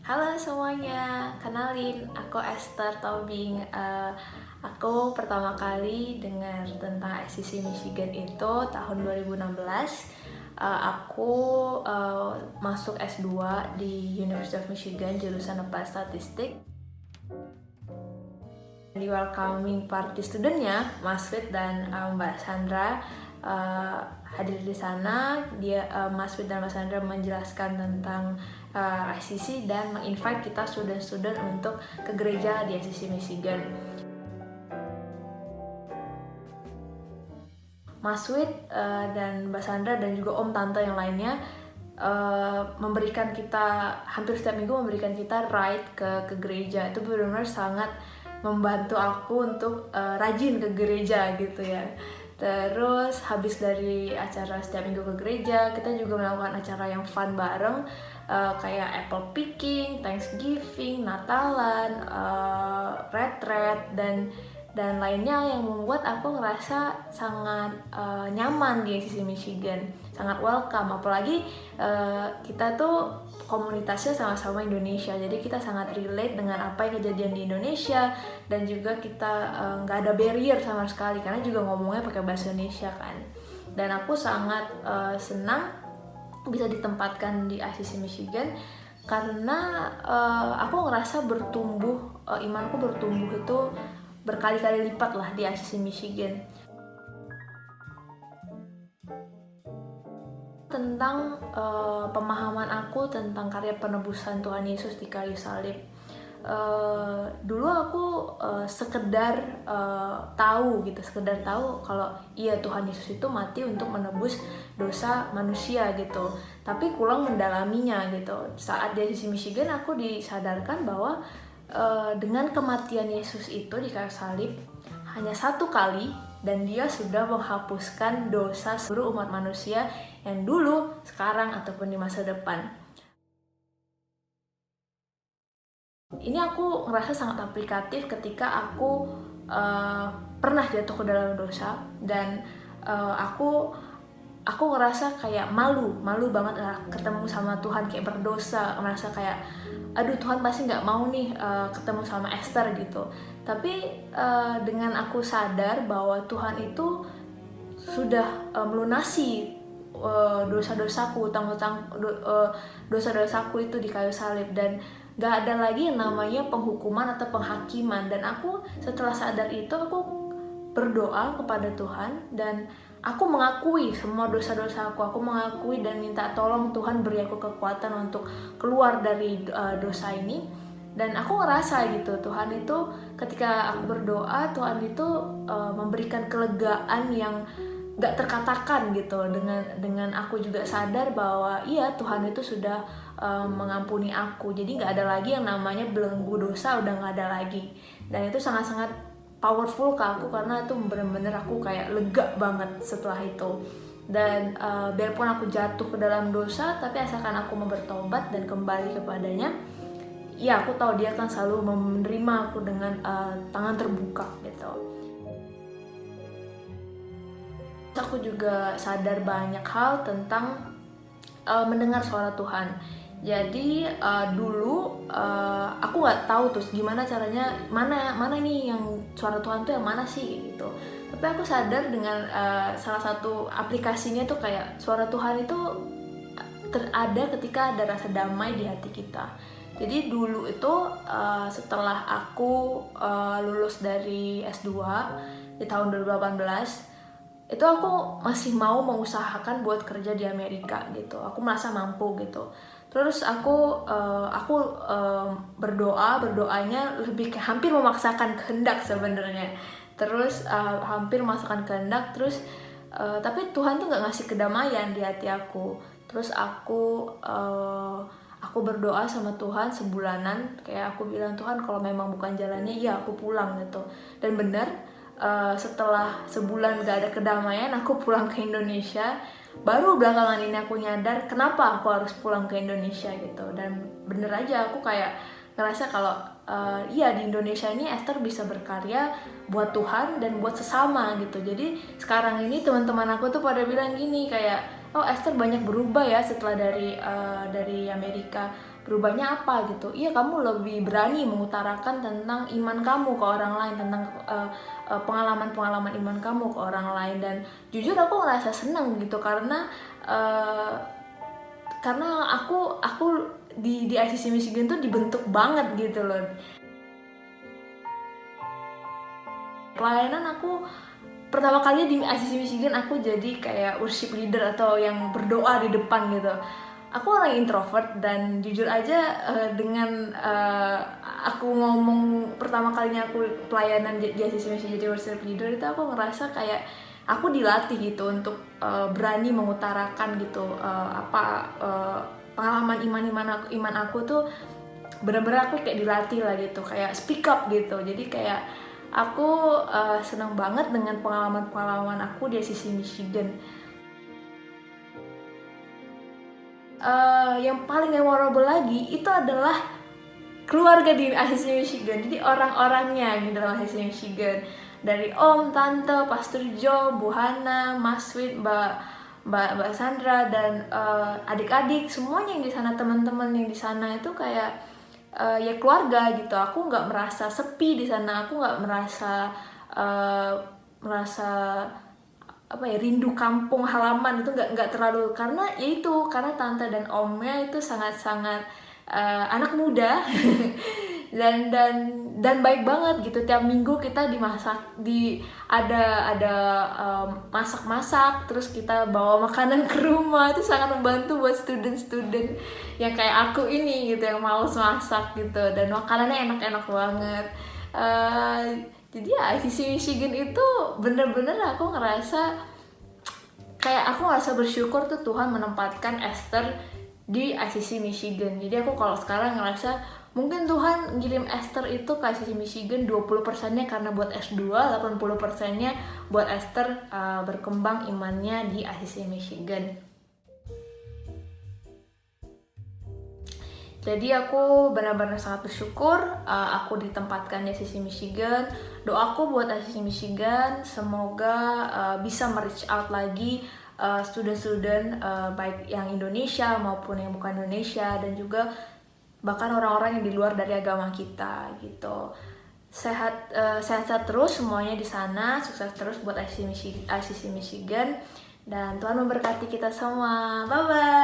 Halo semuanya, kenalin aku Esther Tobing. Aku pertama kali dengar tentang ICC Michigan itu tahun 2016. Aku masuk S2 di University of Michigan jurusan Applied Statistics. Di welcoming party studentnya, Mas Fit dan Mbak Sandra hadir di sana. Mas Fit dan Mbak Sandra menjelaskan tentang ICC dan menginvite kita student-student untuk ke gereja di ICC Michigan. Mas Fit dan Mbak Sandra dan juga Om Tante yang lainnya memberikan kita hampir setiap minggu memberikan kita ride ke gereja. Itu benar-benar sangat membantu aku untuk rajin ke gereja gitu ya. Terus habis dari acara setiap minggu ke gereja, kita juga melakukan acara yang fun bareng, kayak apple picking, Thanksgiving, Natalan, retreat dan lainnya yang membuat aku ngerasa sangat nyaman di ICC Michigan, sangat welcome. Apalagi kita tuh komunitasnya sama-sama Indonesia, jadi kita sangat relate dengan apa yang kejadian di Indonesia, dan juga kita nggak ada barrier sama sekali karena juga ngomongnya pakai bahasa Indonesia kan. Dan aku sangat senang bisa ditempatkan di ICC Michigan karena aku ngerasa imanku bertumbuh itu berkali-kali lipat lah di ICC Michigan. Tentang pemahaman aku tentang karya penebusan Tuhan Yesus di kayu salib. Dulu aku sekedar tahu kalau iya Tuhan Yesus itu mati untuk menebus dosa manusia gitu, tapi kurang mendalaminya gitu. Saat di ICC Michigan aku disadarkan bahwa dengan kematian Yesus itu di kayu salib hanya satu kali, dan dia sudah menghapuskan dosa seluruh umat manusia yang dulu, sekarang, ataupun di masa depan. Ini aku ngerasa sangat aplikatif ketika aku pernah jatuh ke dalam dosa, dan aku ngerasa kayak malu banget ketemu sama Tuhan, kayak berdosa, merasa kayak aduh Tuhan pasti nggak mau nih ketemu sama Esther gitu. Tapi dengan aku sadar bahwa Tuhan itu sudah melunasi dosa-dosaku, dosa-dosaku itu di kayu salib, dan gak ada lagi yang namanya penghukuman atau penghakiman. Dan aku setelah sadar itu, aku berdoa kepada Tuhan dan aku mengakui semua dosa-dosaku. Aku mengakui dan minta tolong Tuhan beri aku kekuatan untuk keluar dari dosa ini. Dan aku ngerasa gitu, Tuhan itu ketika aku berdoa, Tuhan itu memberikan kelegaan yang gak terkatakan gitu. Dengan aku juga sadar bahwa iya Tuhan itu sudah mengampuni aku. Jadi gak ada lagi yang namanya belenggu dosa, udah gak ada lagi. Dan itu sangat-sangat powerful ke aku karena itu bener-bener aku kayak lega banget setelah itu. Dan biarpun aku jatuh ke dalam dosa, tapi asalkan aku mau bertobat dan kembali kepadanya, ya aku tahu dia akan selalu menerima aku dengan tangan terbuka gitu. Aku juga sadar banyak hal tentang mendengar suara Tuhan. Jadi dulu aku nggak tahu tuh gimana caranya, mana nih yang suara Tuhan tuh yang mana sih gitu. Tapi aku sadar dengan salah satu aplikasinya tuh kayak suara Tuhan itu ada ketika ada rasa damai di hati kita. Jadi dulu itu setelah aku lulus dari S2 di tahun 2018, itu aku masih mau mengusahakan buat kerja di Amerika gitu. Aku merasa mampu gitu. Terus aku berdoanya lebih kayak hampir memaksakan kehendak sebenarnya. Terus hampir memaksakan kehendak, terus tapi Tuhan tuh nggak ngasih kedamaian di hati aku. Terus aku berdoa sama Tuhan sebulanan, kayak aku bilang, Tuhan kalau memang bukan jalannya, ya aku pulang gitu. Dan benar, setelah sebulan gak ada kedamaian, aku pulang ke Indonesia. Baru belakangan ini aku nyadar kenapa aku harus pulang ke Indonesia gitu. Dan bener aja aku kayak ngerasa kalau iya di Indonesia ini Esther bisa berkarya buat Tuhan dan buat sesama gitu. Jadi sekarang ini teman-teman aku tuh pada bilang gini kayak, oh Esther banyak berubah ya setelah dari Amerika. berubahnya apa gitu? Iya, kamu lebih berani mengutarakan tentang iman kamu ke orang lain, tentang pengalaman-pengalaman iman kamu ke orang lain. Dan jujur aku ngerasa seneng gitu karena aku di ICC Michigan tuh dibentuk banget gitu loh. Pelayanan aku pertama kali di ICC Michigan aku jadi kayak worship leader atau yang berdoa di depan gitu. Aku orang introvert dan jujur aja dengan aku ngomong pertama kalinya aku pelayanan di ICC Michigan jadi worship leader itu aku ngerasa kayak aku dilatih gitu untuk berani mengutarakan gitu pengalaman iman aku tuh benar-benar aku kayak dilatih lah gitu, kayak speak up gitu. Jadi kayak aku senang banget dengan pengalaman aku di ICC Michigan. Yang paling memorable lagi itu adalah keluarga di ICC Michigan. Jadi orang-orangnya di dalam ICC Michigan, dari om, tante, Pastor Joe, Bu Hana, Mas Wid, Mbak Sandra, dan adik-adik semuanya yang di sana, teman-teman yang di sana itu kayak ya keluarga gitu. Aku nggak merasa sepi di sana, aku nggak merasa apa ya, rindu kampung halaman itu nggak terlalu, karena karena tante dan omnya itu sangat-sangat anak muda dan baik banget gitu. Tiap minggu kita ada masak-masak, terus kita bawa makanan ke rumah. Itu sangat membantu buat student-student yang kayak aku ini gitu, yang males masak gitu, dan makanannya enak-enak banget. Jadi ya ICC Michigan itu bener-bener aku ngerasa bersyukur tuh Tuhan menempatkan Esther di ICC Michigan. Jadi aku kalau sekarang ngerasa mungkin Tuhan ngirim Esther itu ke ICC Michigan 20%-nya karena buat S2, 80%-nya buat Esther berkembang imannya di ICC Michigan. Jadi aku benar-benar sangat bersyukur aku ditempatkan di ICC Michigan. Doaku buat ICC Michigan semoga bisa reach out lagi student-student baik yang Indonesia maupun yang bukan Indonesia, dan juga bahkan orang-orang yang di luar dari agama kita gitu. Sehat terus semuanya di sana, sukses terus buat ICC Michigan, dan Tuhan memberkati kita semua. Bye bye.